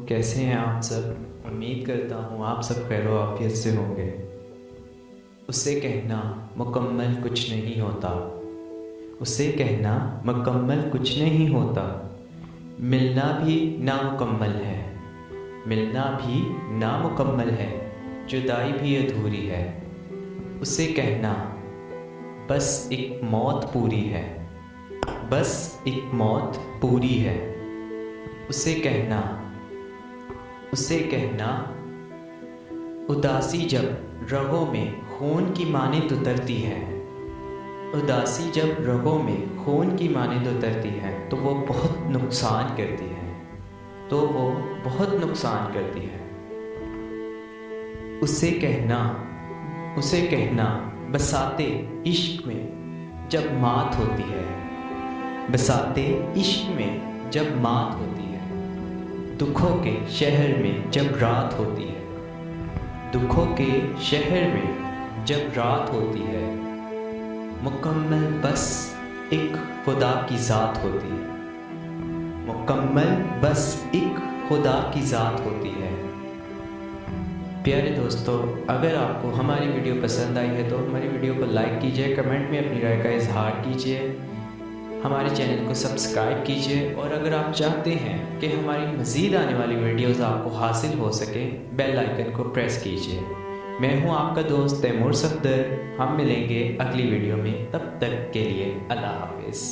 कैसे हैं आप सब। उम्मीद करता हूँ आप सब खैरो आफियत से होंगे। उसे कहना मुकम्मल कुछ नहीं होता, उसे कहना मुकम्मल कुछ नहीं होता। मिलना भी नामुकम्मल है, मिलना भी नामुकम्मल है। जुदाई भी अधूरी है, उसे कहना बस एक मौत पूरी है, बस एक मौत पूरी है। उसे कहना, उसे कहना उदासी जब रगों में खून की मानिंद उतरती है, उदासी जब रगों में खून की मानिंद उतरती है तो वो बहुत नुकसान करती है, तो वो बहुत नुकसान करती है। उसे कहना, उसे कहना बसाते इश्क में जब मात होती है, बसाते इश्क में जब मात होती है। दुखों के शहर में जब रात होती है, दुखों के शहर में जब रात होती है। मुकम्मल बस एक खुदा की ज़ात होती है, मुकम्मल बस एक खुदा की ज़ात होती है। प्यारे दोस्तों, अगर आपको हमारी वीडियो पसंद आई है तो हमारी वीडियो को लाइक कीजिए, कमेंट में अपनी राय का इजहार कीजिए, हमारे चैनल को सब्सक्राइब कीजिए। और अगर आप चाहते हैं कि हमारी मज़ीद आने वाली वीडियोस आपको हासिल हो सके, बेल आइकन को प्रेस कीजिए। मैं हूं आपका दोस्त तैमूर सफदर। हम मिलेंगे अगली वीडियो में, तब तक के लिए अल्लाह हाफिज़।